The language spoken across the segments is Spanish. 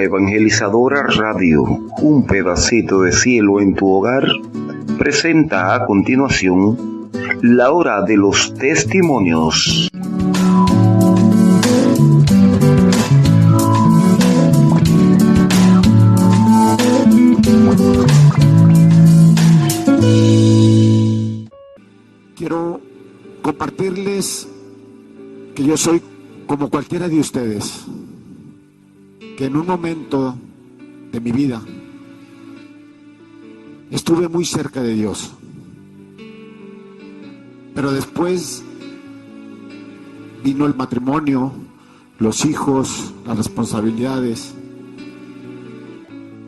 Evangelizadora Radio, un pedacito de cielo en tu hogar, presenta a continuación la hora de los testimonios. Quiero compartirles que yo soy como cualquiera de ustedes, que en un momento de mi vida estuve muy cerca de Dios, pero después vino el matrimonio, los hijos, las responsabilidades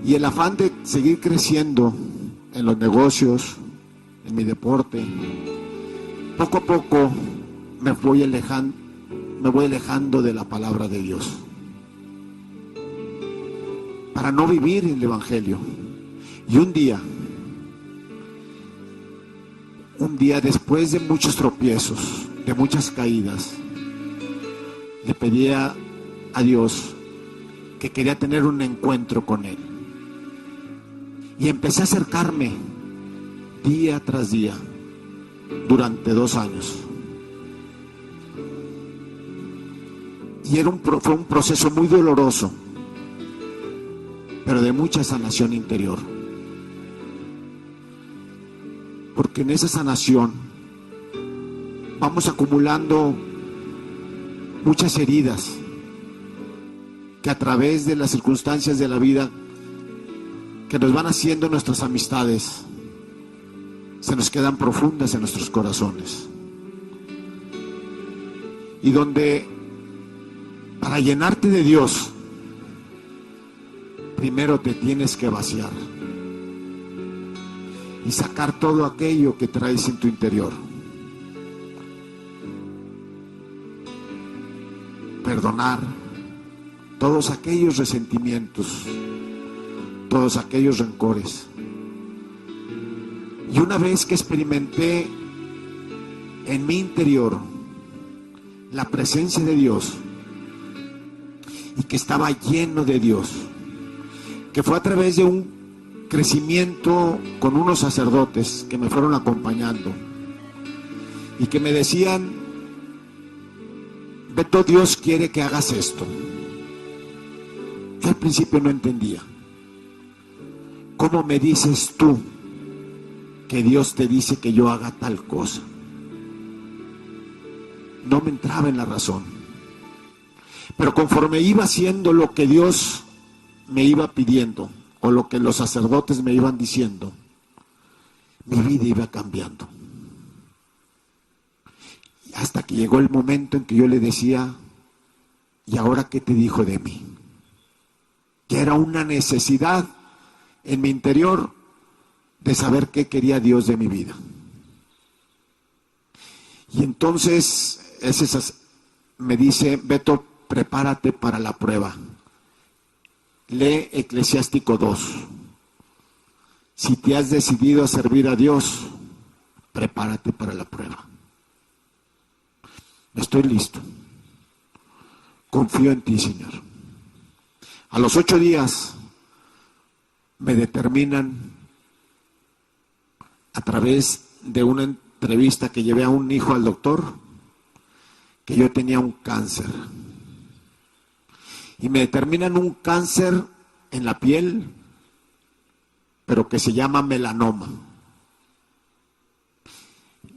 y el afán de seguir creciendo en los negocios, en mi deporte. Poco a poco me voy alejando de la palabra de Dios para no vivir el Evangelio. Y un día después de muchos tropiezos, de muchas caídas, le pedí a Dios que quería tener un encuentro con Él. Y empecé a acercarme día tras día durante 2 años. Y fue un proceso muy doloroso, pero de mucha sanación interior. Porque en esa sanación vamos acumulando muchas heridas que a través de las circunstancias de la vida que nos van haciendo nuestras amistades se nos quedan profundas en nuestros corazones. Y donde para llenarte de Dios, primero te tienes que vaciar y sacar todo aquello que traes en tu interior. Perdonar todos aquellos resentimientos, todos aquellos rencores. Y una vez que experimenté en mi interior la presencia de Dios y que estaba lleno de Dios, que fue a través de un crecimiento con unos sacerdotes que me fueron acompañando y que me decían: Beto, Dios quiere que hagas esto. Yo al principio no entendía. ¿Cómo me dices tú que Dios te dice que yo haga tal cosa? No me entraba en la razón. Pero conforme iba haciendo lo que Dios me iba pidiendo, o lo que los sacerdotes me iban diciendo, mi vida iba cambiando. Hasta que llegó el momento en que yo le decía: ¿y ahora qué te dijo de mí? Que era una necesidad en mi interior de saber qué quería Dios de mi vida. Y entonces me dice: Beto, prepárate para la prueba. Lee Eclesiástico 2. Si te has decidido a servir a Dios, prepárate para la prueba. Estoy listo. Confío en ti, Señor. A los 8 días me determinan, a través de una entrevista que llevé a un hijo al doctor, que yo tenía un cáncer. Y me determinan un cáncer en la piel, pero que se llama melanoma.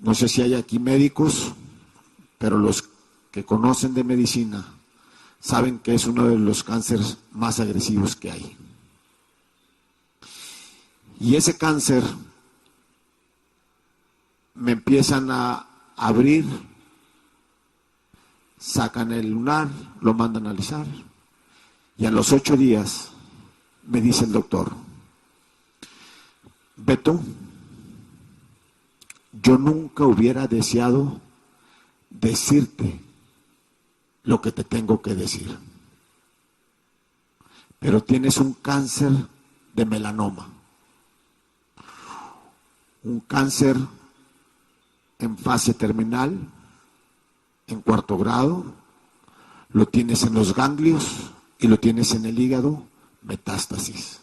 No sé si hay aquí médicos, pero los que conocen de medicina saben que es uno de los cánceres más agresivos que hay. Y ese cáncer me empiezan a abrir, sacan el lunar, lo mandan a analizar. Y a los 8 días me dice el doctor: Beto, yo nunca hubiera deseado decirte lo que te tengo que decir, pero tienes un cáncer de melanoma, un cáncer en fase terminal, en 4º grado, lo tienes en los ganglios y lo tienes en el hígado, metástasis.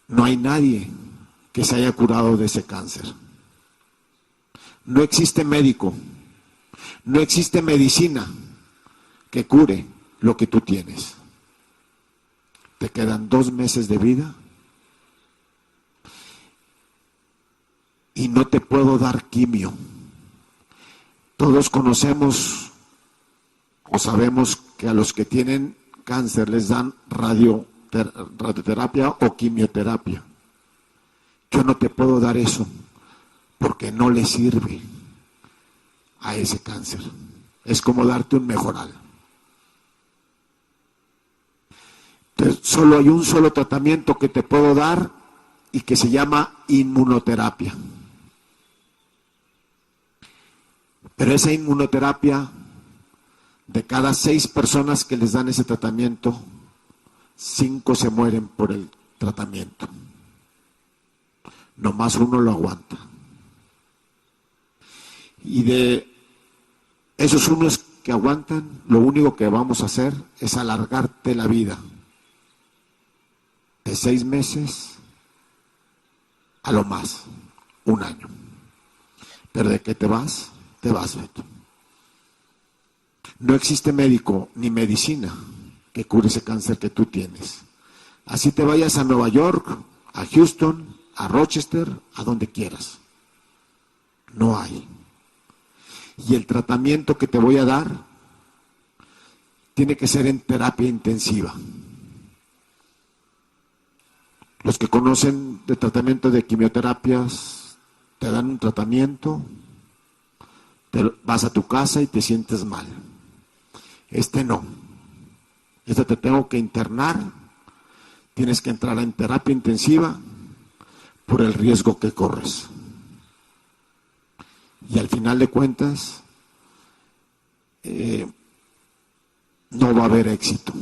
No hay nadie que se haya curado de ese cáncer. No existe médico, no existe medicina que cure lo que tú tienes. Te quedan 2 meses de vida y no te puedo dar quimio. Todos conocemos o sabemos que a los que tienen cáncer les dan radioterapia o quimioterapia. Yo no te puedo dar eso porque no le sirve a ese cáncer. Es como darte un mejoral. Entonces, solo hay un solo tratamiento que te puedo dar y que se llama inmunoterapia. Pero esa inmunoterapia, de cada 6 personas que les dan ese tratamiento, 5 se mueren por el tratamiento. Nomás uno lo aguanta. Y de esos unos que aguantan, lo único que vamos a hacer es alargarte la vida de 6 meses a lo más 1 año. Pero de que te vas, Beto. No existe médico ni medicina que cure ese cáncer que tú tienes. Así te vayas a Nueva York, a Houston, a Rochester, a donde quieras. No hay. Y el tratamiento que te voy a dar tiene que ser en terapia intensiva. Los que conocen de tratamiento de quimioterapias, te dan un tratamiento, vas a tu casa y te sientes mal. Este no. Este te tengo que internar, tienes que entrar en terapia intensiva por el riesgo que corres. Y al final de cuentas, no va a haber éxito.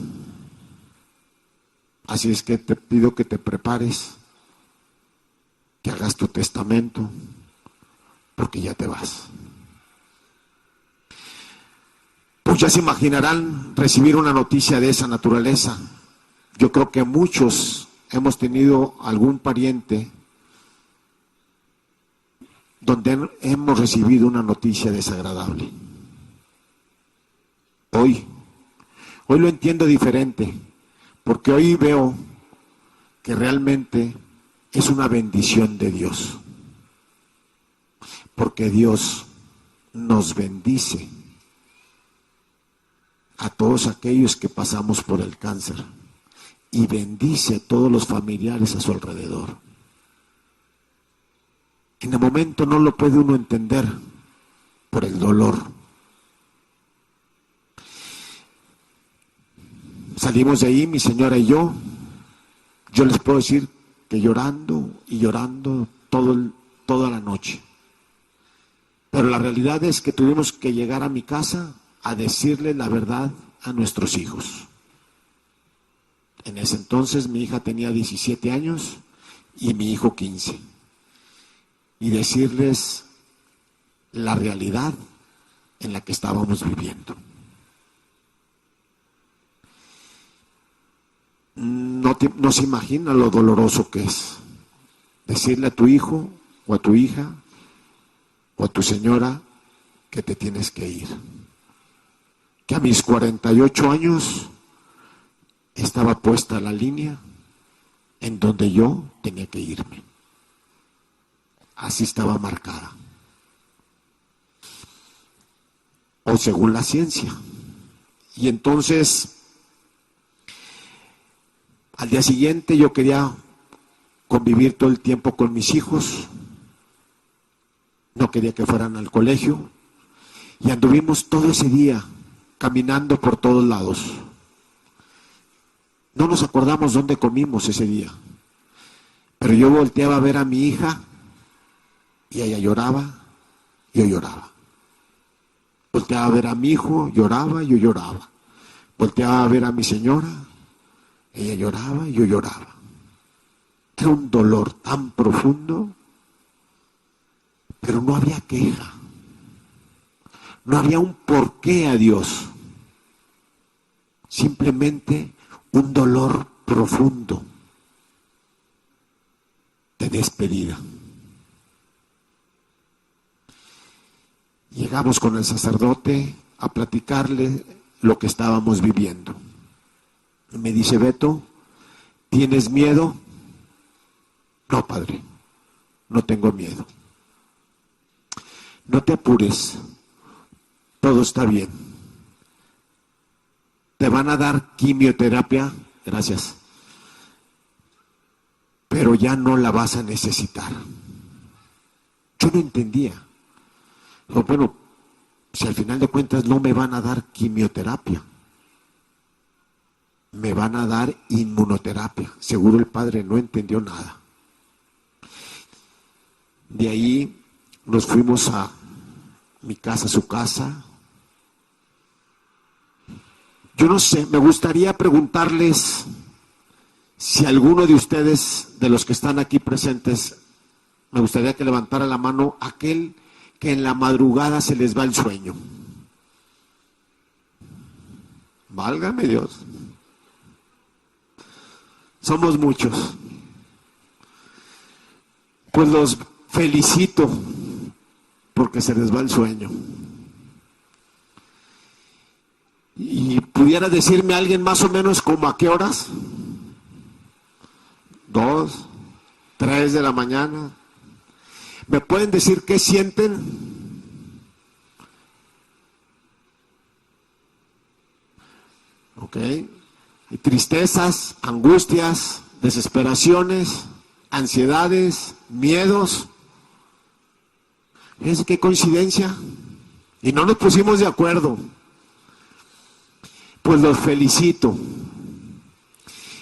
Así es que te pido que te prepares, que hagas tu testamento, porque ya te vas. Pues ya se imaginarán recibir una noticia de esa naturaleza. Yo creo que muchos hemos tenido algún pariente donde hemos recibido una noticia desagradable. Hoy lo entiendo diferente, porque hoy veo que realmente es una bendición de Dios, porque Dios nos bendice a todos aquellos que pasamos por el cáncer y bendice a todos los familiares a su alrededor. En el momento no lo puede uno entender por el dolor. Salimos de ahí, mi señora y yo les puedo decir que llorando y llorando toda la noche. Pero la realidad es que tuvimos que llegar a mi casa a decirle la verdad a nuestros hijos. En ese entonces mi hija tenía 17 años y mi hijo 15. Y decirles la realidad en la que estábamos viviendo. No se imagina lo doloroso que es decirle a tu hijo o a tu hija o a tu señora que te tienes que ir. Que a mis 48 años estaba puesta la línea en donde yo tenía que irme. Así estaba marcada. O según la ciencia. Y entonces, al día siguiente yo quería convivir todo el tiempo con mis hijos. No quería que fueran al colegio. Y anduvimos todo ese día caminando por todos lados. No nos acordamos dónde comimos ese día. Pero yo volteaba a ver a mi hija y ella lloraba, yo lloraba. Volteaba a ver a mi hijo, lloraba, yo lloraba. Volteaba a ver a mi señora, ella lloraba, yo lloraba. Era un dolor tan profundo, pero no había queja. No había un porqué a Dios. Simplemente un dolor profundo de despedida. Llegamos con el sacerdote a platicarle lo que estábamos viviendo. Y me dice: Beto, ¿tienes miedo? No, padre, no tengo miedo. No te apures, todo está bien. Te van a dar quimioterapia, gracias, pero ya no la vas a necesitar. Yo no entendía. Bueno, si al final de cuentas no me van a dar quimioterapia, me van a dar inmunoterapia. Seguro el padre no entendió nada. De ahí nos fuimos a mi casa, a su casa. Yo no sé, me gustaría preguntarles si alguno de ustedes, de los que están aquí presentes, me gustaría que levantara la mano aquel que en la madrugada se les va el sueño. Válgame Dios. Somos muchos. Pues los felicito porque se les va el sueño. ¿Y pudiera decirme alguien más o menos como a qué horas? 2, 3 de la mañana. ¿Me pueden decir qué sienten? ¿Ok? Y tristezas, angustias, desesperaciones, ansiedades, miedos. Fíjense qué coincidencia. Y no nos pusimos de acuerdo. Pues los felicito.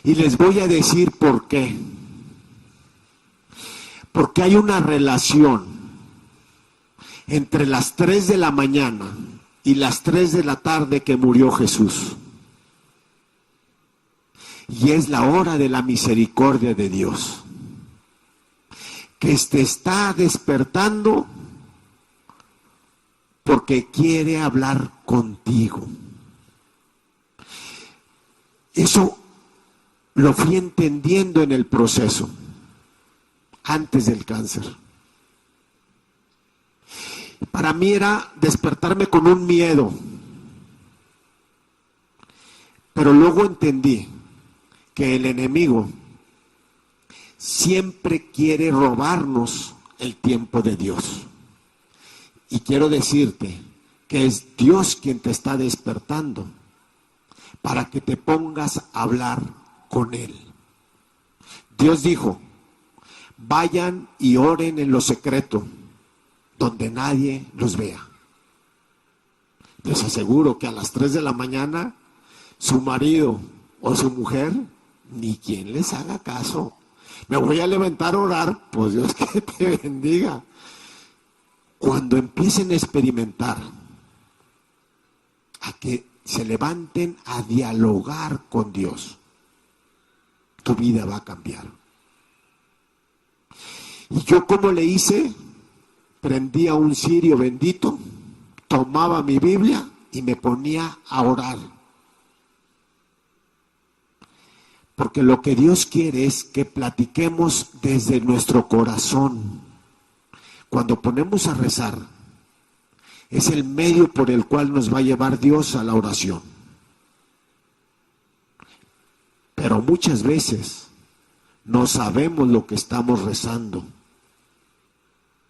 Y les voy a decir por qué. Porque hay una relación entre las 3 de la mañana y las 3 de la tarde que murió Jesús. Y es la hora de la misericordia de Dios, que te está despertando porque quiere hablar contigo. Eso lo fui entendiendo en el proceso, antes del cáncer. Para mí era despertarme con un miedo, pero luego entendí que el enemigo siempre quiere robarnos el tiempo de Dios. Y quiero decirte que es Dios quien te está despertando para que te pongas a hablar con Él. Dios dijo: vayan y oren en lo secreto, donde nadie los vea. Les aseguro que a las 3 de la mañana, su marido o su mujer, ni quien les haga caso. Me voy a levantar a orar, pues Dios que te bendiga. Cuando empiecen a experimentar, a que se levanten a dialogar con Dios, tu vida va a cambiar. Y yo, ¿cómo le hice? Prendía un cirio bendito, tomaba mi Biblia y me ponía a orar. Porque lo que Dios quiere es que platiquemos desde nuestro corazón. Cuando ponemos a rezar, es el medio por el cual nos va a llevar Dios a la oración. Pero muchas veces no sabemos lo que estamos rezando,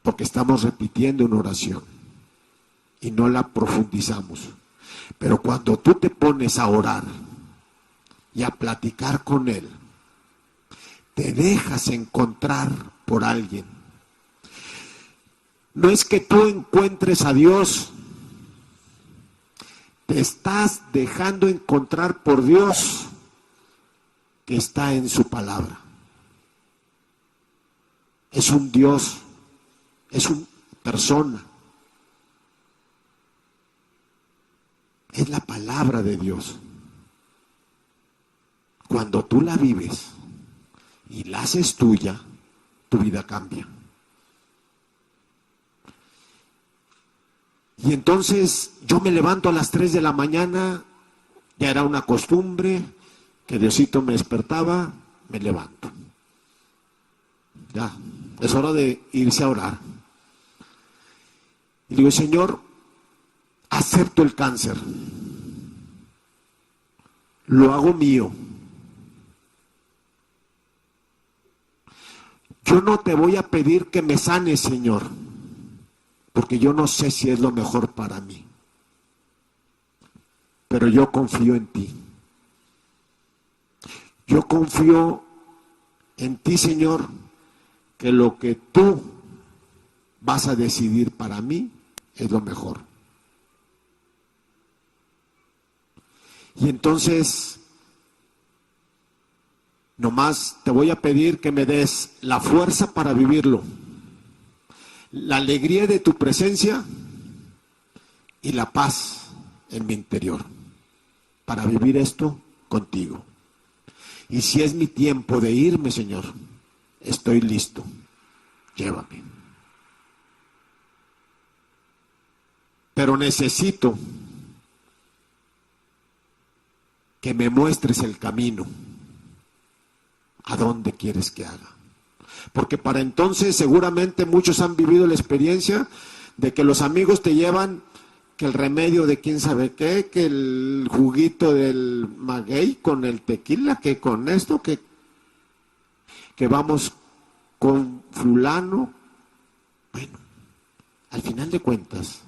porque estamos repitiendo una oración y no la profundizamos. Pero cuando tú te pones a orar y a platicar con Él, te dejas encontrar por alguien. No es que tú encuentres a Dios, te estás dejando encontrar por Dios, que está en su palabra. Es un Dios, es una persona. Es la palabra de Dios. Cuando tú la vives y la haces tuya, tu vida cambia. Y entonces yo me levanto a las 3 de la mañana, ya era una costumbre, que Diosito me despertaba, me levanto. Ya, es hora de irse a orar. Y digo, Señor, acepto el cáncer. Lo hago mío. Yo no te voy a pedir que me sanes, Señor, porque yo no sé si es lo mejor para mí. Pero yo confío en ti. Yo confío en ti, Señor, que lo que tú vas a decidir para mí es lo mejor. Y entonces, nomás te voy a pedir que me des la fuerza para vivirlo, la alegría de tu presencia y la paz en mi interior, para vivir esto contigo. Y si es mi tiempo de irme, Señor, estoy listo. Llévame. Pero necesito que me muestres el camino. ¿A dónde quieres que haga? Porque para entonces seguramente muchos han vivido la experiencia de que los amigos te llevan que el remedio de quién sabe qué, que el juguito del maguey con el tequila, que con esto, que vamos con fulano. Bueno, al final de cuentas,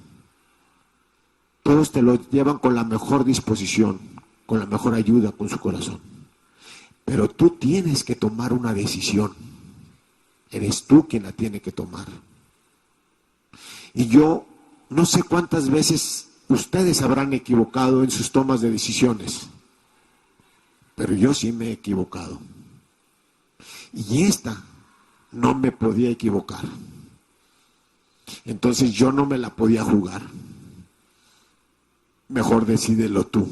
todos te lo llevan con la mejor disposición, con la mejor ayuda, con su corazón. Pero tú tienes que tomar una decisión. Eres tú quien la tiene que tomar. Y yo no sé cuántas veces ustedes habrán equivocado en sus tomas de decisiones, pero yo sí me he equivocado. Y esta no me podía equivocar. Entonces yo no me la podía jugar. Mejor decídelo tú.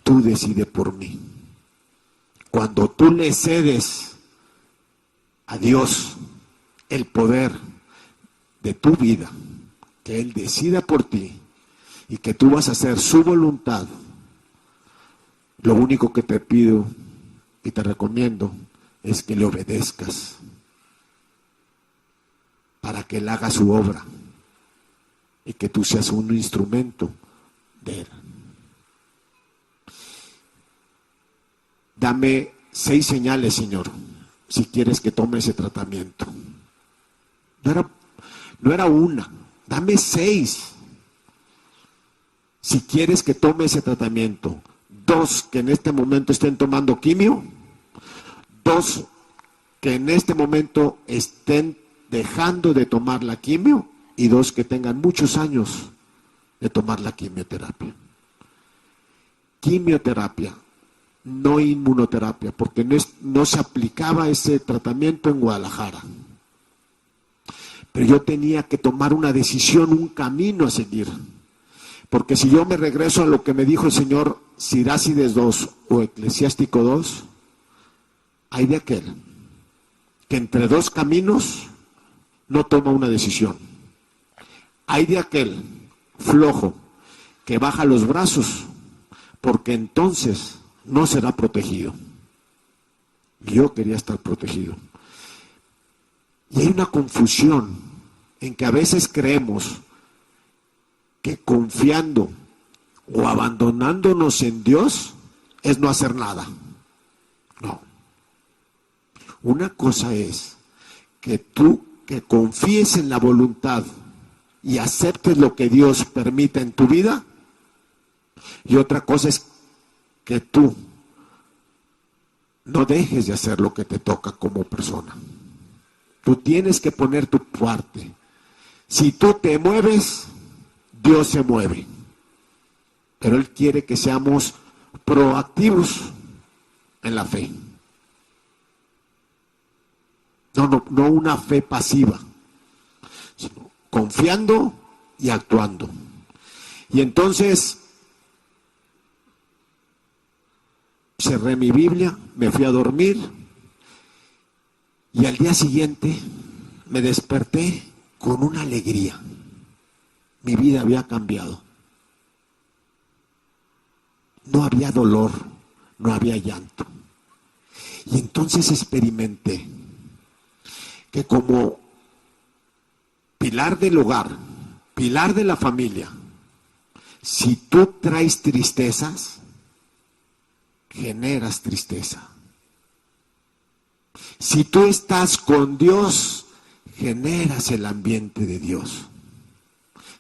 Tú decide por mí. Cuando tú le cedes a Dios el poder de tu vida, que Él decida por ti y que tú vas a hacer su voluntad, lo único que te pido y te recomiendo es que le obedezcas para que Él haga su obra y que tú seas un instrumento de Él. Dame 6 señales, Señor, si quieres que tome ese tratamiento. No era una, dame 6. Si quieres que tome ese tratamiento. 2 que en este momento estén tomando quimio. 2 que en este momento estén dejando de tomar la quimio. Y 2 que tengan muchos años de tomar la quimioterapia. Quimioterapia, no inmunoterapia, porque no se aplicaba ese tratamiento en Guadalajara. Pero yo tenía que tomar una decisión, un camino a seguir. Porque si yo me regreso a lo que me dijo el señor Sirácides 2 o Eclesiástico 2, hay de aquel que entre 2 caminos no toma una decisión. Hay de aquel flojo que baja los brazos, porque entonces no será protegido. Yo quería estar protegido. Y hay una confusión en que a veces creemos que confiando o abandonándonos en Dios es no hacer nada. No. Una cosa es que tú que confíes en la voluntad y aceptes lo que Dios permita en tu vida, y otra cosa es que tú no dejes de hacer lo que te toca como persona. Tú tienes que poner tu parte. Si tú te mueves, Dios se mueve. Pero Él quiere que seamos proactivos en la fe. No una fe pasiva, sino confiando y actuando. Y entonces cerré mi Biblia, me fui a dormir y al día siguiente me desperté con una alegría. Mi vida había cambiado. no había dolor, no había llanto. Y entonces experimenté que como pilar del hogar, pilar de la familia, si tú traes tristezas, generas tristeza. Si tú estás con Dios, generas el ambiente de Dios.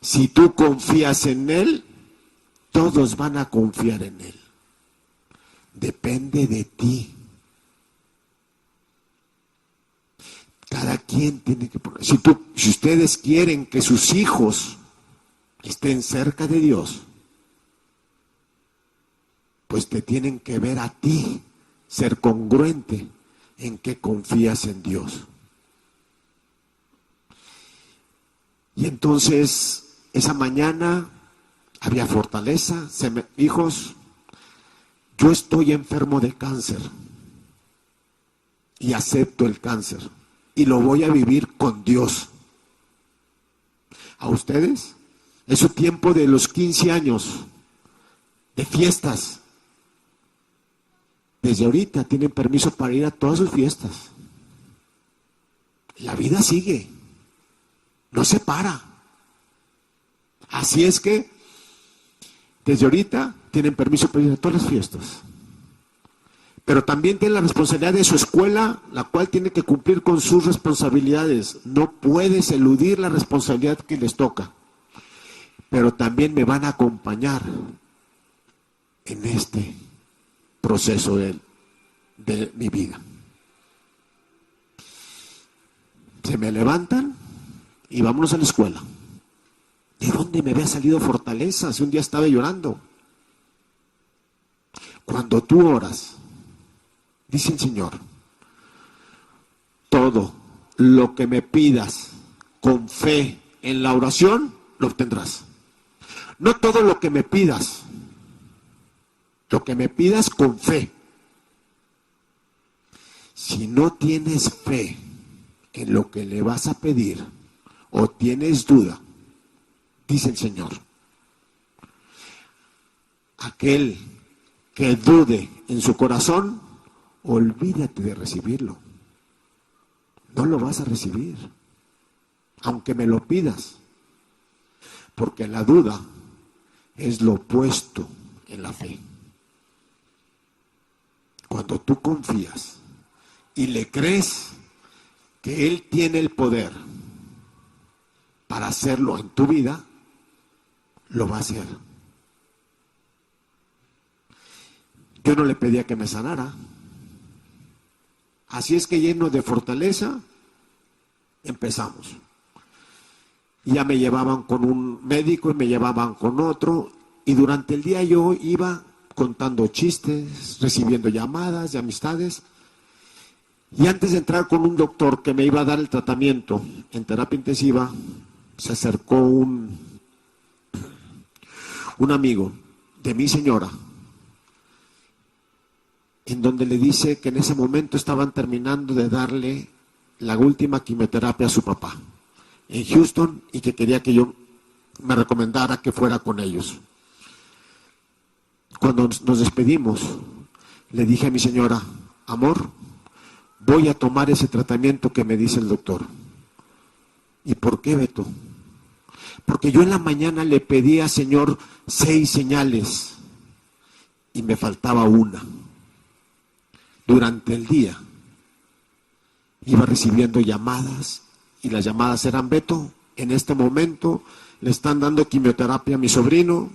Si tú confías en Él, todos van a confiar en Él. Depende de ti. Cada quien tiene que poner. Si ustedes quieren que sus hijos estén cerca de Dios, pues te tienen que ver a ti, ser congruente en que confías en Dios. Y entonces, esa mañana había fortaleza. Hijos, yo estoy enfermo de cáncer y acepto el cáncer y lo voy a vivir con Dios. ¿A ustedes? Es su tiempo de los 15 años, de fiestas. Desde ahorita tienen permiso para ir a todas sus fiestas. La vida sigue, no se para. Así es que, desde ahorita tienen permiso para ir a todas las fiestas. Pero también tienen la responsabilidad de su escuela, la cual tiene que cumplir con sus responsabilidades. No puedes eludir la responsabilidad que les toca. Pero también me van a acompañar en este proceso de mi vida. Se me levantan y vámonos a la escuela. ¿De dónde me había salido fortaleza? Si un día estaba llorando. Cuando tú oras, dice el Señor, todo lo que me pidas con fe en la oración, lo obtendrás. No todo lo que me pidas, lo que me pidas con fe. Si no tienes fe en lo que le vas a pedir o tienes duda, dice el Señor, aquel que dude en su corazón, olvídate de recibirlo. No lo vas a recibir, aunque me lo pidas, porque la duda es lo opuesto en la fe. Cuando tú confías y le crees que Él tiene el poder para hacerlo en tu vida, lo va a hacer. Yo no le pedía que me sanara. Así es que, lleno de fortaleza, empezamos. Ya me llevaban con un médico y me llevaban con otro, y durante el día yo iba contando chistes, recibiendo llamadas de amistades, y antes de entrar con un doctor que me iba a dar el tratamiento en terapia intensiva, se acercó un amigo de mi señora, en donde le dice que en ese momento estaban terminando de darle la última quimioterapia a su papá en Houston, y que quería que yo me recomendara que fuera con ellos. Cuando nos despedimos, le dije a mi señora, amor, voy a tomar ese tratamiento que me dice el doctor. ¿Y por qué, Beto? Porque yo en la mañana le pedía, Señor, 6 señales y me faltaba una. Durante el día iba recibiendo llamadas, y las llamadas eran, Beto, en este momento le están dando quimioterapia a mi sobrino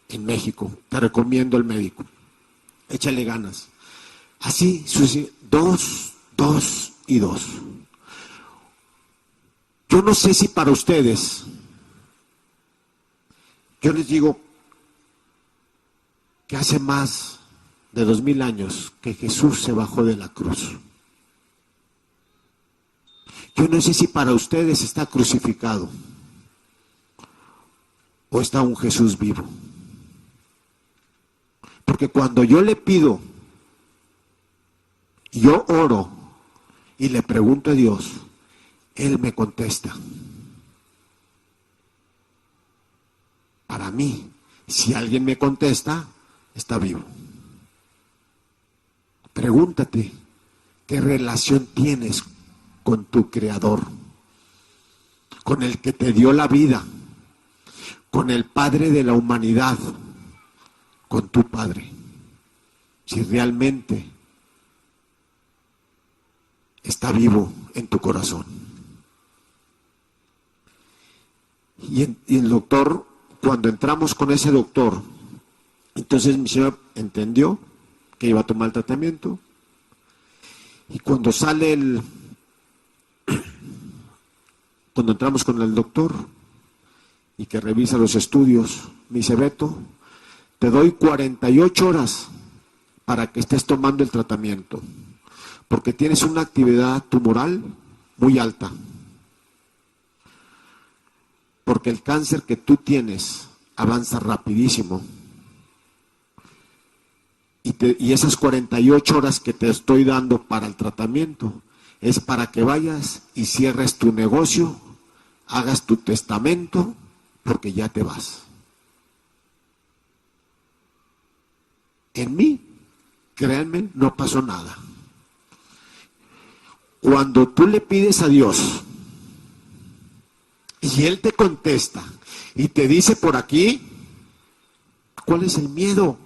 en México, te recomiendo el médico, échale ganas. Así, 2 y 2. Yo no sé si para ustedes, yo les digo que hace más de 2000 años que Jesús se bajó de la cruz. Yo no sé si para ustedes está crucificado o está un Jesús vivo. Porque cuando yo le pido, yo oro y le pregunto a Dios, Él me contesta. Para mí, si alguien me contesta, está vivo. Pregúntate, ¿qué relación tienes con tu Creador? Con el que te dio la vida, con el Padre de la humanidad, con tu Padre. Si realmente está vivo en tu corazón. Y el doctor, cuando entramos con ese doctor, entonces mi señora entendió que iba a tomar el tratamiento. Y cuando cuando entramos con el doctor y que revisa los estudios, me dice: Beto, te doy 48 horas para que estés tomando el tratamiento, porque tienes una actividad tumoral muy alta, porque el cáncer que tú tienes avanza rapidísimo, y esas 48 horas que te estoy dando para el tratamiento es para que vayas y cierres tu negocio, hagas tu testamento, porque ya te vas. En mí, créanme, no pasó nada. Cuando tú le pides a Dios y Él te contesta y te dice por aquí, ¿cuál es el miedo?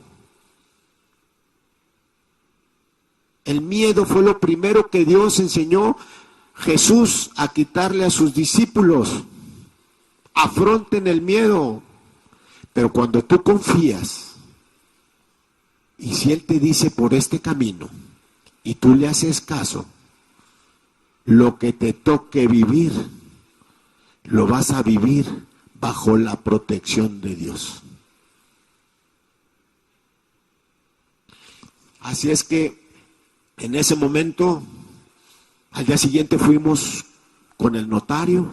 El miedo fue lo primero que Dios enseñó Jesús a quitarle a sus discípulos. Afronten el miedo. Pero cuando tú confías, y si Él te dice por este camino, y tú le haces caso, lo que te toque vivir, lo vas a vivir bajo la protección de Dios. Así es que en ese momento, al día siguiente fuimos con el notario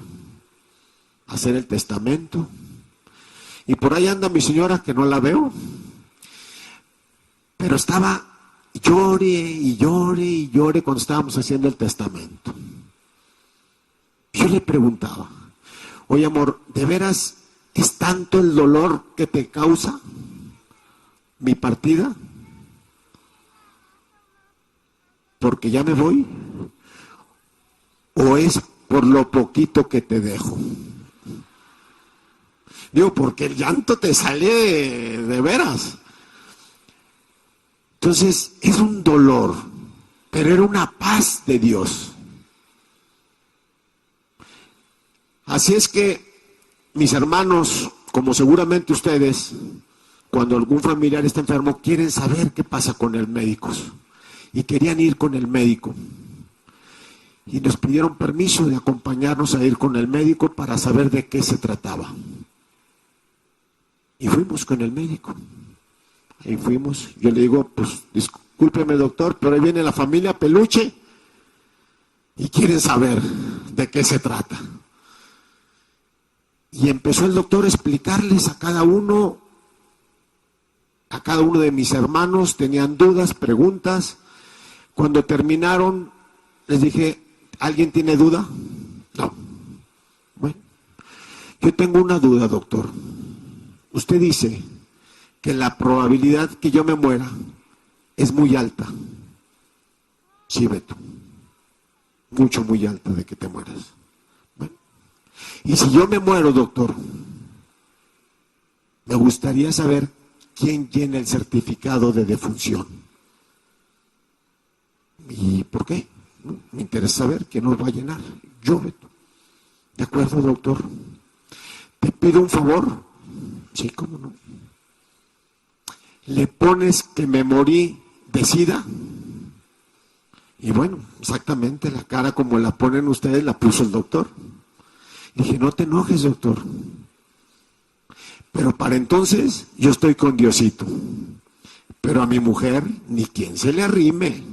a hacer el testamento. Y por ahí anda mi señora, que no la veo, pero estaba llore y llore y llore cuando estábamos haciendo el testamento. Yo le preguntaba: oye, amor, ¿de veras es tanto el dolor que te causa mi partida? ¿Porque ya me voy? ¿O es por lo poquito que te dejo? Digo, porque el llanto te sale de veras. Entonces, es un dolor, pero era una paz de Dios. Así es que, mis hermanos, como seguramente ustedes, cuando algún familiar está enfermo, quieren saber qué pasa con el médico. Y querían ir con el médico. Y nos pidieron permiso de acompañarnos a ir con el médico para saber de qué se trataba. Y fuimos con el médico. Ahí fuimos. Yo le digo: pues discúlpeme, doctor, pero ahí viene la familia Peluche y quieren saber de qué se trata. Y empezó el doctor a explicarles a cada uno de mis hermanos. Tenían dudas, preguntas. Cuando terminaron, les dije: ¿alguien tiene duda? No. Bueno, yo tengo una duda, doctor. Usted dice que la probabilidad que yo me muera es muy alta. Sí, Beto. Mucho, muy alta de que te mueras. Bueno, y si yo me muero, doctor, me gustaría saber quién llena el certificado de defunción. ¿Y por qué? Me interesa saber quién nos va a llenar. Yo, Beto. ¿De acuerdo, doctor? ¿Te pido un favor? Sí, ¿cómo no? ¿Le pones que me morí de SIDA? Y bueno, exactamente la cara como la ponen ustedes la puso el doctor. Dije: no te enojes, doctor. Pero para entonces yo estoy con Diosito. Pero a mi mujer ni quien se le arrime.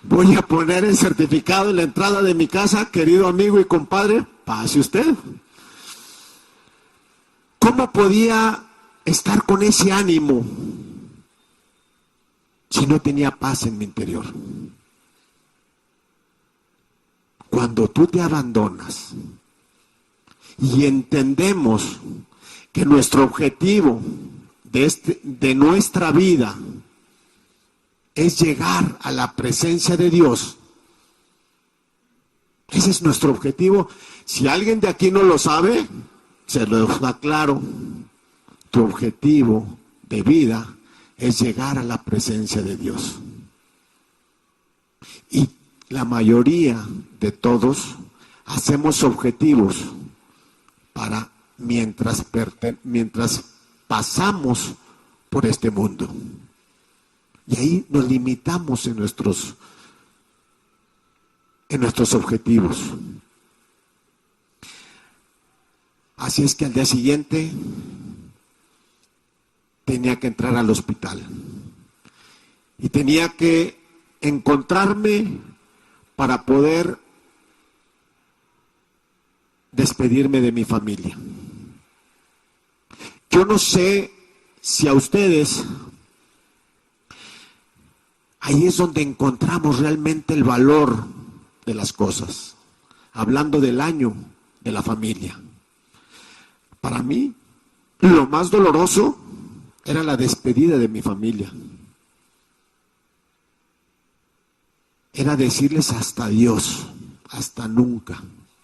Voy a poner el certificado en la entrada de mi casa: querido amigo y compadre, pase usted. ¿Cómo podía estar con ese ánimo si no tenía paz en mi interior? Cuando tú te abandonas y entendemos que nuestro objetivo de nuestra vida es llegar a la presencia de Dios. Ese es nuestro objetivo. Si alguien de aquí no lo sabe, se lo aclaro. Tu objetivo de vida es llegar a la presencia de Dios. Y la mayoría de todos hacemos objetivos para mientras pasamos por este mundo. Y ahí nos limitamos en nuestros objetivos. Así es que al día siguiente tenía que entrar al hospital y tenía que encontrarme para poder despedirme de mi familia. Yo no sé si a ustedes, ahí es donde encontramos realmente el valor de las cosas, hablando del año de la familia. Para mí, lo más doloroso era la despedida de mi familia. Era decirles hasta Dios, hasta nunca,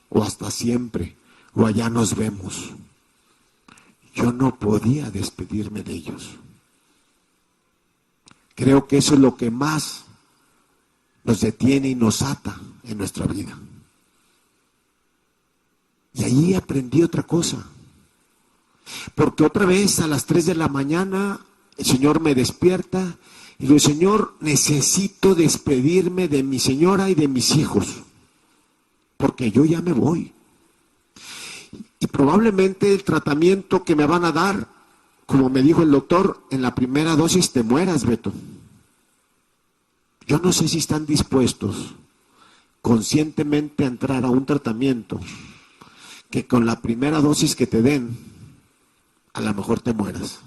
o hasta siempre, o allá nos vemos. Yo no podía despedirme de ellos. Creo que eso es lo que más nos detiene y nos ata en nuestra vida. Y allí aprendí otra cosa. Porque otra vez a las 3 de la mañana el Señor me despierta y le digo, Señor, necesito despedirme de mi señora y de mis hijos, porque yo ya me voy. Y probablemente el tratamiento que me van a dar, como me dijo el doctor, en la primera dosis te mueras, Beto. Yo no sé si están dispuestos conscientemente a entrar a un tratamiento que con la primera dosis que te den, a lo mejor te mueras.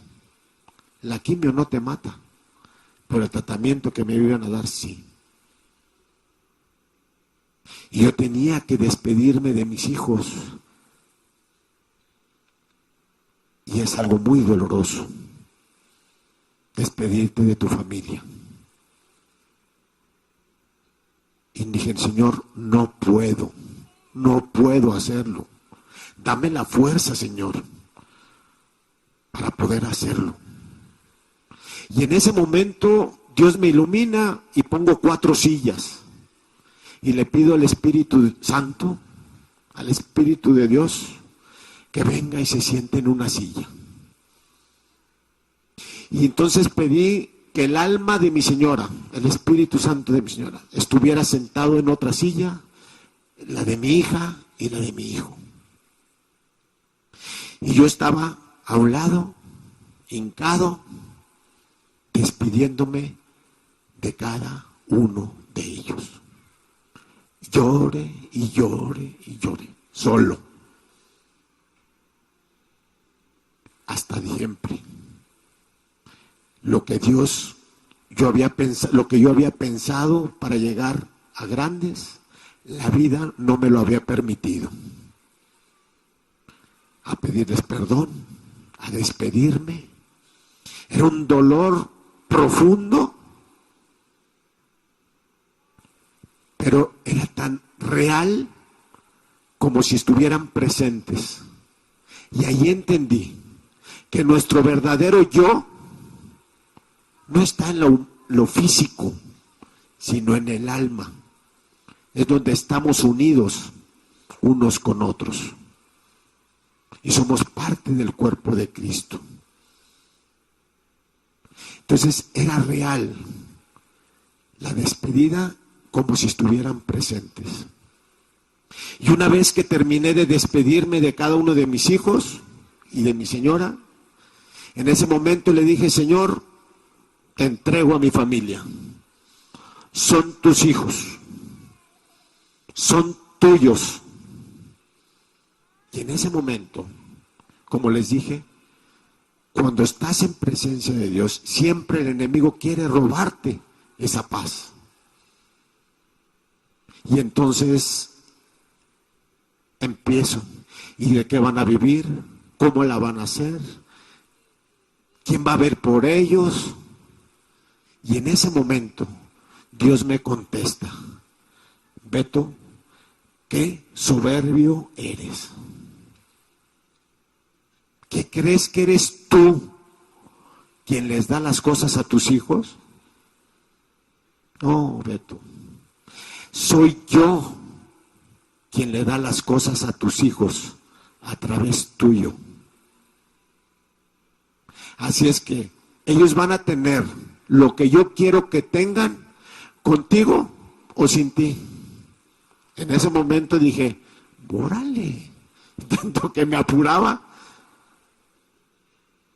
La quimio no te mata, pero el tratamiento que me iban a dar sí. Y yo tenía que despedirme de mis hijos. Y es algo muy doloroso, despedirte de tu familia. Y dije, Señor, no puedo hacerlo. Dame la fuerza, Señor, para poder hacerlo. Y en ese momento Dios me ilumina y pongo 4 sillas. Y le pido al Espíritu Santo, al Espíritu de Dios, que venga y se siente en una silla. Y entonces pedí que el alma de mi señora, el Espíritu Santo de mi señora, estuviera sentado en otra silla, la de mi hija y la de mi hijo. Y yo estaba a un lado, hincado, despidiéndome de cada uno de ellos. Llore y llore y llore, solo. Hasta siempre. Lo que yo había pensado para llegar a grandes, la vida no me lo había permitido. A pedirles perdón, a despedirme. Era un dolor profundo, pero era tan real como si estuvieran presentes. Y ahí entendí que nuestro verdadero yo no está en lo físico, sino en el alma. Es donde estamos unidos unos con otros. Y somos parte del cuerpo de Cristo. Entonces era real la despedida como si estuvieran presentes. Y una vez que terminé de despedirme de cada uno de mis hijos y de mi señora, en ese momento le dije, Señor, te entrego a mi familia. Son tus hijos. Son tuyos. Y en ese momento, como les dije, cuando estás en presencia de Dios, siempre el enemigo quiere robarte esa paz. Y entonces empiezo. ¿Y de qué van a vivir? ¿Cómo la van a hacer? ¿Quién va a ver por ellos? Y en ese momento Dios me contesta: Beto, qué soberbio eres. ¿Qué crees que eres tú quien les da las cosas a tus hijos? No, Beto, soy yo quien le da las cosas a tus hijos a través tuyo. Así es que ellos van a tener lo que yo quiero que tengan, contigo o sin ti. En ese momento dije, órale, tanto que me apuraba,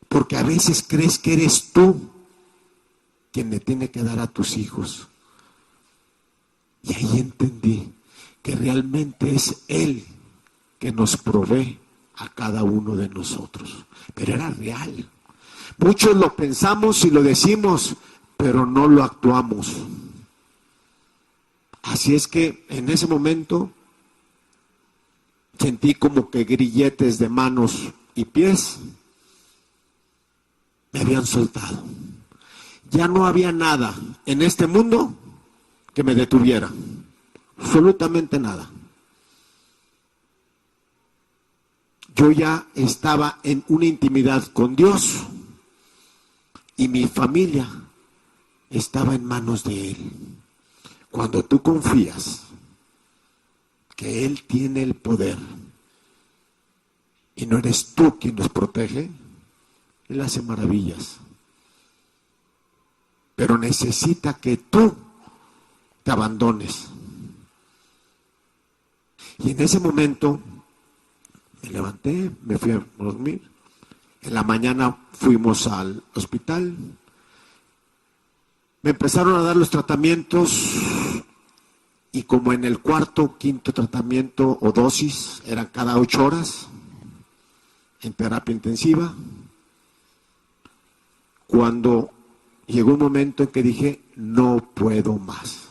porque a veces crees que eres tú quien le tiene que dar a tus hijos. Y ahí entendí que realmente es Él que nos provee a cada uno de nosotros. Pero era real. Muchos lo pensamos y lo decimos, pero no lo actuamos. Así es que en ese momento sentí como que grilletes de manos y pies me habían soltado. Ya no había nada en este mundo que me detuviera. Absolutamente nada. Yo ya estaba en una intimidad con Dios y mi familia estaba en manos de Él. Cuando tú confías que Él tiene el poder y no eres tú quien nos protege, Él hace maravillas. Pero necesita que tú te abandones. Y en ese momento me levanté, me fui a dormir. En la mañana fuimos al hospital. Me empezaron a dar los tratamientos y como en el cuarto, quinto tratamiento o dosis, eran cada 8 horas en terapia intensiva. Cuando llegó un momento en que dije, no puedo más.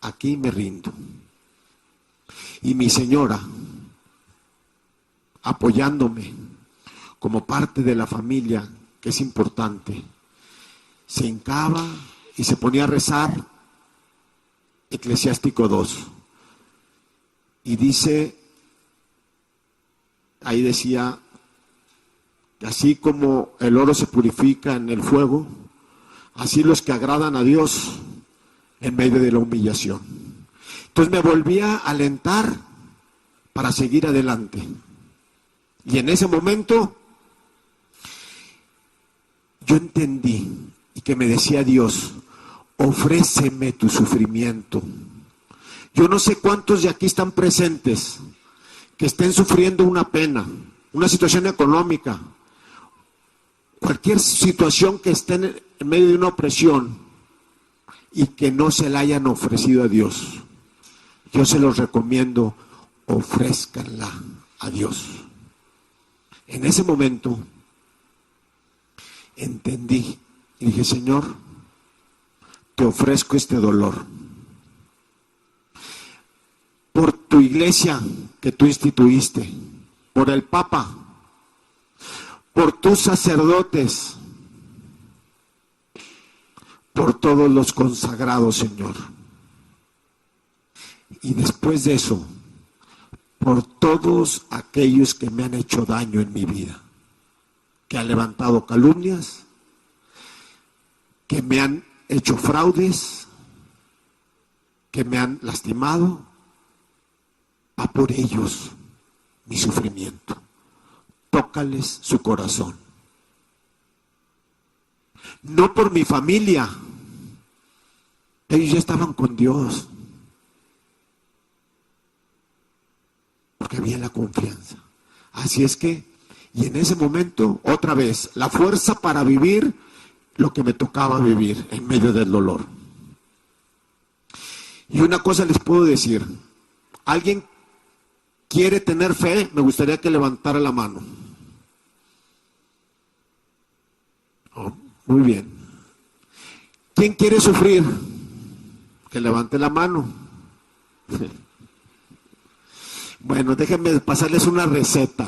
Aquí me rindo. Y mi señora, apoyándome como parte de la familia, que es importante, se hincaba y se ponía a rezar Eclesiástico 2. Y dice, ahí decía, así como el oro se purifica en el fuego, así los que agradan a Dios en medio de la humillación. Entonces me volvía a alentar para seguir adelante. Y en ese momento yo entendí y que me decía Dios, ofréceme tu sufrimiento. Yo no sé cuántos de aquí están presentes que estén sufriendo una pena, una situación económica, cualquier situación que estén en medio de una opresión y que no se la hayan ofrecido a Dios. Yo se los recomiendo, ofrézcanla a Dios. En ese momento entendí y dije, Señor, te ofrezco este dolor por tu iglesia que tú instituiste, por el Papa, por tus sacerdotes, por todos los consagrados, Señor. Y después de eso, por todos aquellos que me han hecho daño en mi vida, que han levantado calumnias, que me han hecho fraudes, que me han lastimado, va por ellos mi sufrimiento. Tócales su corazón. No por mi familia, ellos ya estaban con Dios, porque había la confianza. Así es que, y en ese momento, otra vez, la fuerza para vivir lo que me tocaba vivir en medio del dolor. Y una cosa les puedo decir, ¿alguien quiere tener fe? Me gustaría que levantara la mano. Oh, muy bien. ¿Quién quiere sufrir? Que levante la mano. Bueno, déjenme pasarles una receta.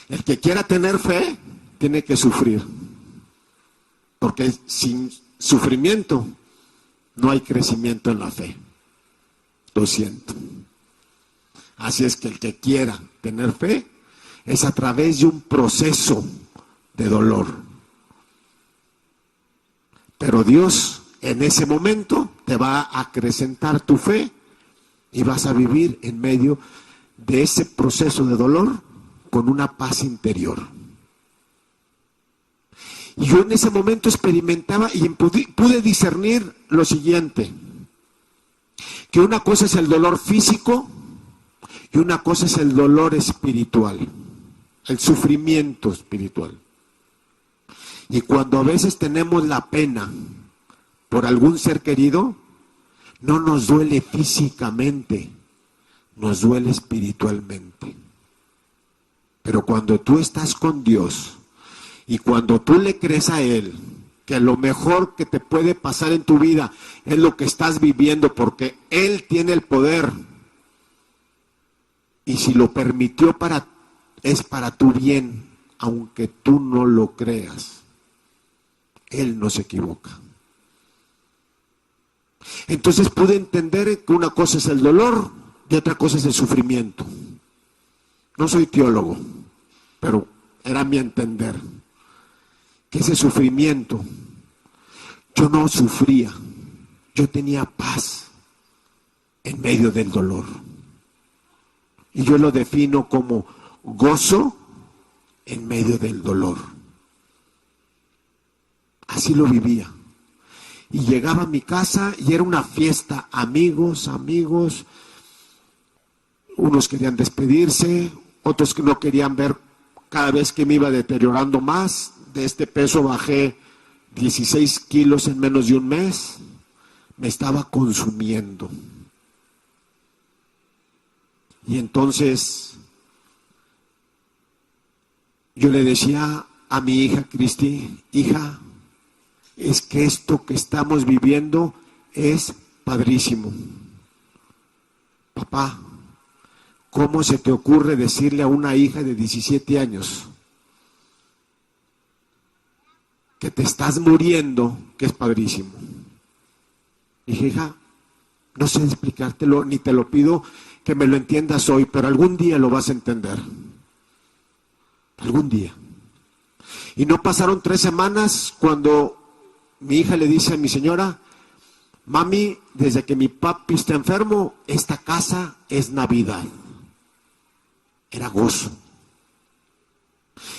El que quiera tener fe, tiene que sufrir, porque sin sufrimiento no hay crecimiento en la fe. Lo siento. Así es que el que quiera tener fe es a través de un proceso de dolor. Pero Dios en ese momento te va a acrecentar tu fe y vas a vivir en medio de ese proceso de dolor con una paz interior. Y yo en ese momento experimentaba y pude discernir lo siguiente, que una cosa es el dolor físico y una cosa es el dolor espiritual, el sufrimiento espiritual. Y cuando a veces tenemos la pena por algún ser querido, no nos duele físicamente, nos duele espiritualmente. Pero cuando tú estás con Dios y cuando tú le crees a Él, que lo mejor que te puede pasar en tu vida es lo que estás viviendo, porque Él tiene el poder. Y si lo permitió es para tu bien, aunque tú no lo creas. Él no se equivoca. Entonces pude entender que una cosa es el dolor y otra cosa es el sufrimiento. No soy teólogo, pero era mi entender que ese sufrimiento, yo no sufría, yo tenía paz en medio del dolor. Y yo lo defino como gozo en medio del dolor. Así lo vivía. Y llegaba a mi casa y era una fiesta, amigos, unos querían despedirse, otros que no querían ver. Cada vez que me iba deteriorando más, de este peso bajé 16 kilos en menos de un mes, me estaba consumiendo. Y entonces yo le decía a mi hija Cristi, hija, es que esto que estamos viviendo es padrísimo. Papá, ¿cómo se te ocurre decirle a una hija de 17 años que te estás muriendo, que es padrísimo? Dije, hija, no sé explicártelo, ni te lo pido que me lo entiendas hoy, pero algún día lo vas a entender. Algún día. Y no pasaron 3 semanas cuando mi hija le dice a mi señora, mami, desde que mi papi está enfermo, esta casa es Navidad. Era gozo.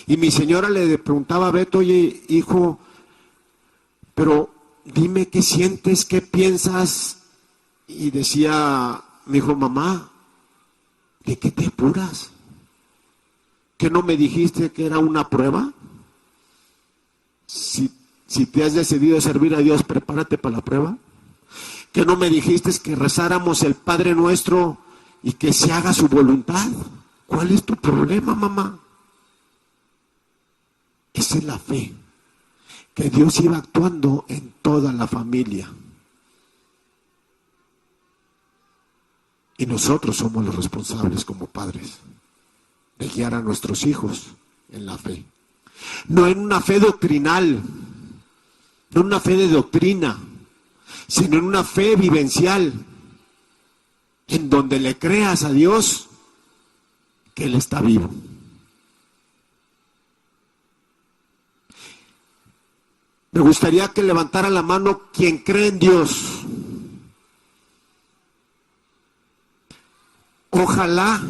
Y mi señora le preguntaba a Beto, oye, hijo, pero dime qué sientes, qué piensas. Y decía mi hijo, mamá, ¿de qué te apuras? ¿Que no me dijiste que era una prueba? Si te has decidido a servir a Dios, prepárate para la prueba. ¿Que no me dijiste que rezáramos el Padre Nuestro y que se haga su voluntad? ¿Cuál es tu problema, mamá? Esa es la fe, que Dios iba actuando en toda la familia. Y nosotros somos los responsables como padres de guiar a nuestros hijos en la fe. No en una fe doctrinal, no en una fe de doctrina, sino en una fe vivencial, en donde le creas a Dios que Él está vivo. Me gustaría que levantara la mano quien cree en Dios. Ojalá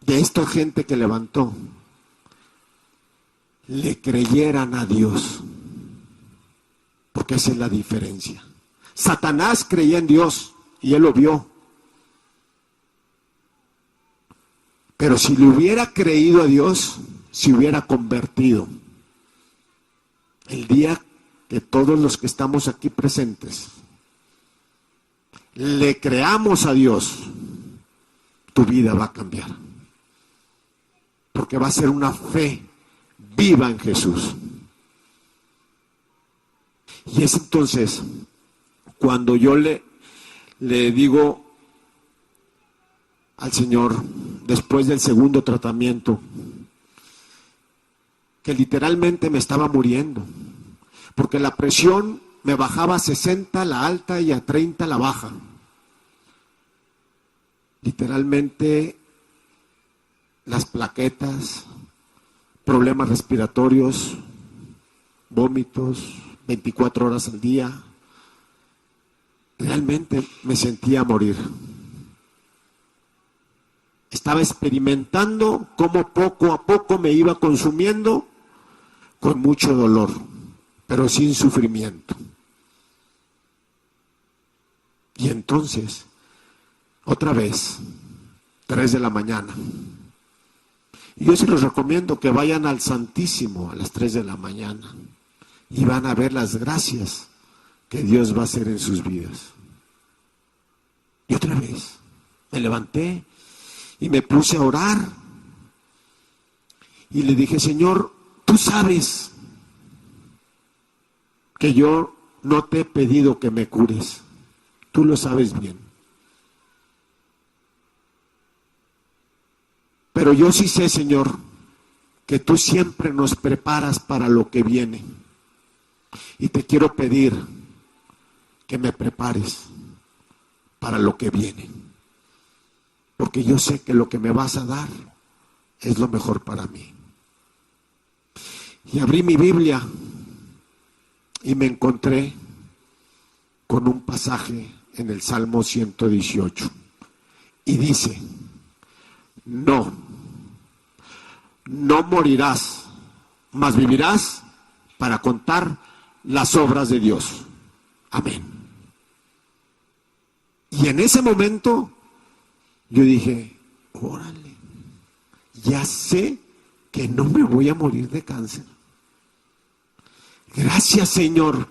de esta gente que levantó le creyeran a Dios, porque esa es la diferencia. Satanás creía en Dios y él lo vio, pero si le hubiera creído a Dios, se hubiera convertido. El día que todos los que estamos aquí presentes le creamos a Dios, tu vida va a cambiar, porque va a ser una fe viva en Jesús. Y es entonces cuando yo le digo al Señor después del segundo tratamiento, que literalmente me estaba muriendo, porque la presión me bajaba a 60 la alta y a 30 la baja. Literalmente las plaquetas, problemas respiratorios, vómitos, 24 horas al día. Realmente me sentía morir. Estaba experimentando cómo poco a poco me iba consumiendo con mucho dolor, pero sin sufrimiento. Y entonces, otra vez, 3 de la mañana. Y yo se los recomiendo que vayan al Santísimo a las 3 de la mañana y van a ver las gracias que Dios va a hacer en sus vidas. Y otra vez me levanté y me puse a orar y le dije: Señor, tú sabes que yo no te he pedido que me cures, tú lo sabes bien. Pero yo sí sé, Señor, que tú siempre nos preparas para lo que viene. Y te quiero pedir que me prepares para lo que viene. Porque yo sé que lo que me vas a dar es lo mejor para mí. Y abrí mi Biblia y me encontré con un pasaje en el Salmo 118. Y dice: no morirás, mas vivirás para contar las obras de Dios. Amén. Y en ese momento yo dije: órale, ya sé que no me voy a morir de cáncer. Gracias, Señor,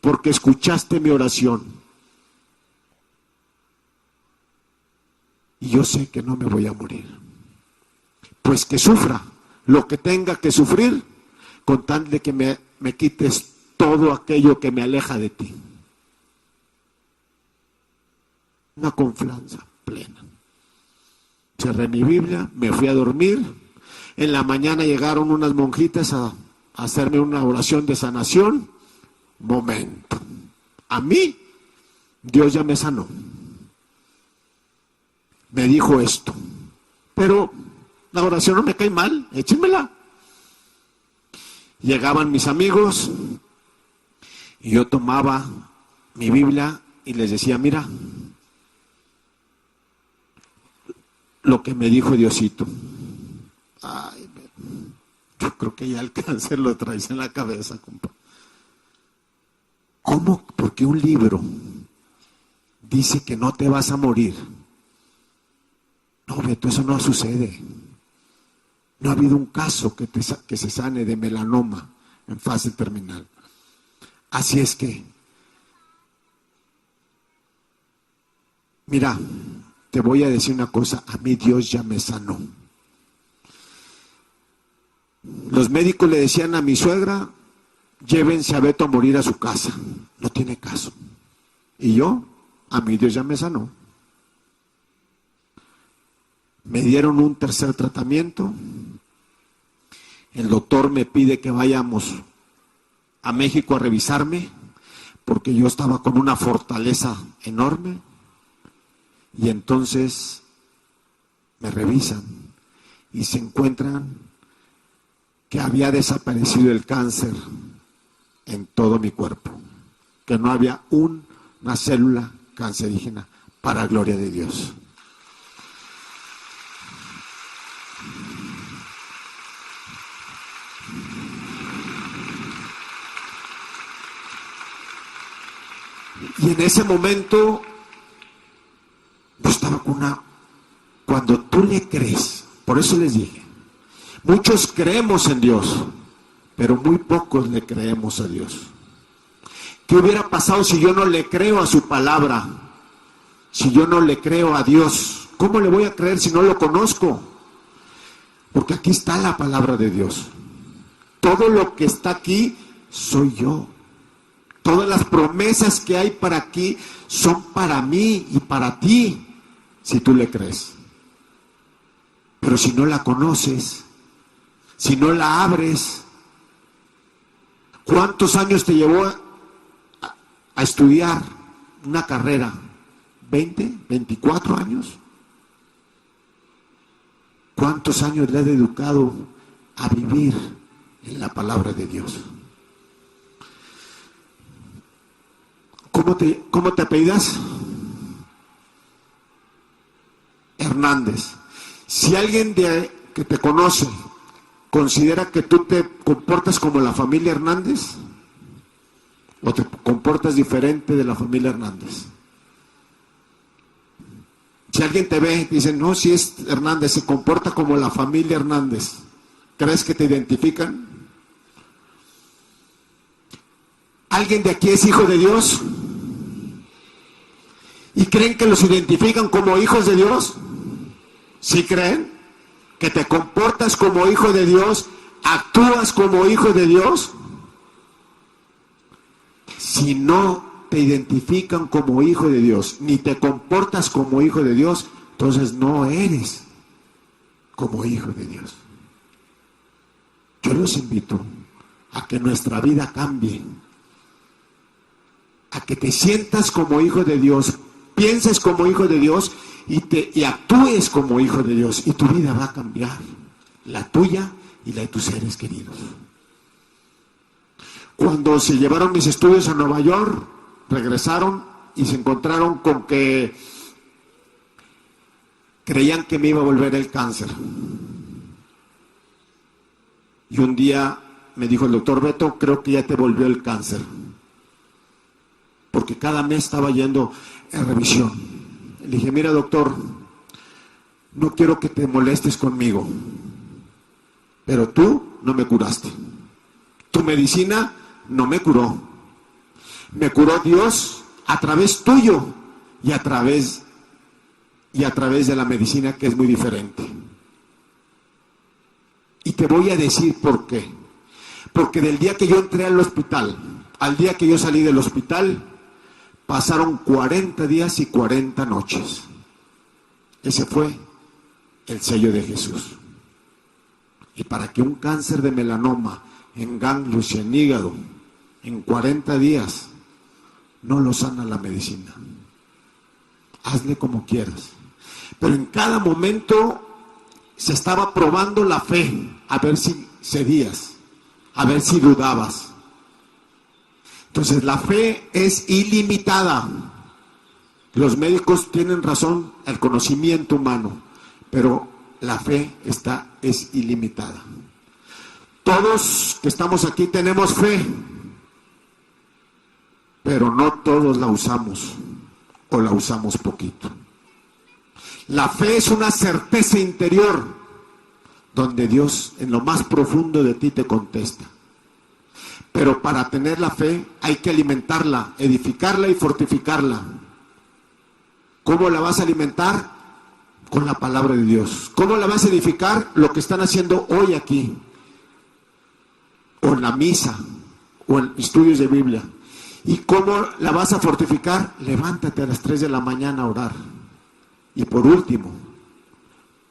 porque escuchaste mi oración. Y yo sé que no me voy a morir. Pues que sufra lo que tenga que sufrir, con tal de que me quites todo aquello que me aleja de ti. Una confianza plena. Cerré mi Biblia, me fui a dormir. En la mañana llegaron unas monjitas a hacerme una oración de sanación. Momento. A mí, Dios ya me sanó. Me dijo esto: pero la oración no me cae mal, échenmela. Llegaban mis amigos y yo tomaba mi Biblia y les decía: mira lo que me dijo Diosito. Ay, yo creo que ya el cáncer lo traes en la cabeza, compa. ¿Cómo? Porque un libro dice que no te vas a morir. No, Beto, eso no sucede. No ha habido un caso que se sane de melanoma en fase terminal. Así es que, mira, te voy a decir una cosa: a mí Dios ya me sanó. Los médicos le decían a mi suegra: llévense a Beto a morir a su casa. No tiene caso. Y yo, a mí Dios ya me sanó. Me dieron un tercer tratamiento. El doctor me pide que vayamos a México a revisarme, porque yo estaba con una fortaleza enorme. Y entonces me revisan y se encuentran que había desaparecido el cáncer en todo mi cuerpo, que no había una célula cancerígena, para gloria de Dios. Y en ese momento yo estaba con cuando tú le crees, por eso les dije, muchos creemos en Dios, pero muy pocos le creemos a Dios. ¿Qué hubiera pasado si yo no le creo a su palabra? Si yo no le creo a Dios, ¿cómo le voy a creer si no lo conozco? Porque aquí está la palabra de Dios. Todo lo que está aquí soy yo. Todas las promesas que hay para aquí son para mí y para ti, si tú le crees. Pero si no la conoces, si no la abres, ¿cuántos años te llevó a estudiar una carrera? ¿20? ¿24 años? ¿Cuántos años le has educado a vivir en la palabra de Dios? ¿Cómo te apellidas? Hernández. Si alguien que te conoce considera que tú te comportas como la familia Hernández, o te comportas diferente de la familia Hernández. Si alguien te ve y dice, no, si es Hernández, se comporta como la familia Hernández, ¿crees que te identifican? ¿Alguien de aquí es hijo de Dios? ¿Y creen que los identifican como hijos de Dios? ¿Sí creen que te comportas como hijo de Dios, actúas como hijo de Dios? Si no te identifican como hijo de Dios, ni te comportas como hijo de Dios, entonces no eres como hijo de Dios. Yo los invito a que nuestra vida cambie, a que te sientas como hijo de Dios, pienses como hijo de Dios y actúes como hijo de Dios, y tu vida va a cambiar, la tuya y la de tus seres queridos. Cuando se llevaron mis estudios a Nueva York, regresaron y se encontraron con que creían que me iba a volver el cáncer. Y un día me dijo el doctor: Beto, creo que ya te volvió el cáncer. Porque cada mes estaba yendo a revisión. Le dije: mira, doctor, no quiero que te molestes conmigo, pero tú no me curaste. Tu medicina no me curó. Me curó Dios a través tuyo y a través de la medicina, que es muy diferente. Y te voy a decir por qué. Porque del día que yo entré al hospital al día que yo salí del hospital, pasaron 40 días y 40 noches. Ese fue el sello de Jesús. Y para que un cáncer de melanoma en ganglios y en hígado en 40 días no lo sana la medicina. Hazle como quieras. Pero en cada momento se estaba probando la fe, a ver si cedías, a ver si dudabas. Entonces la fe es ilimitada. Los médicos tienen razón, el conocimiento humano, pero la fe es ilimitada. Todos que estamos aquí tenemos fe, pero no todos la usamos, o la usamos poquito. La fe es una certeza interior, donde Dios en lo más profundo de ti te contesta. Pero para tener la fe hay que alimentarla, edificarla y fortificarla. ¿Cómo la vas a alimentar? Con la palabra de Dios. ¿Cómo la vas a edificar? Lo que están haciendo hoy aquí, o en la misa, o en estudios de Biblia. ¿Y cómo la vas a fortificar? Levántate a las 3 de la mañana a orar. Y por último,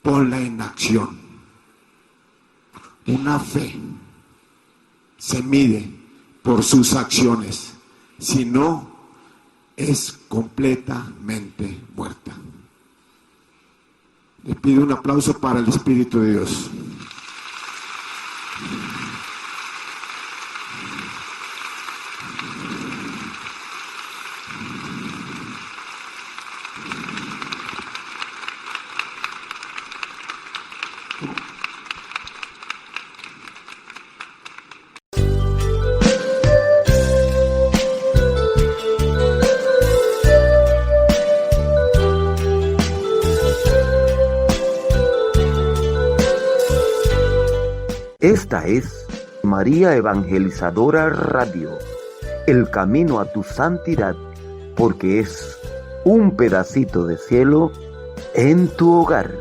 ponla en acción. Una fe se mide por sus acciones, si no, es completamente muerta. Le pido un aplauso para el Espíritu de Dios. Esta es María Evangelizadora Radio, el camino a tu santidad, porque es un pedacito de cielo en tu hogar.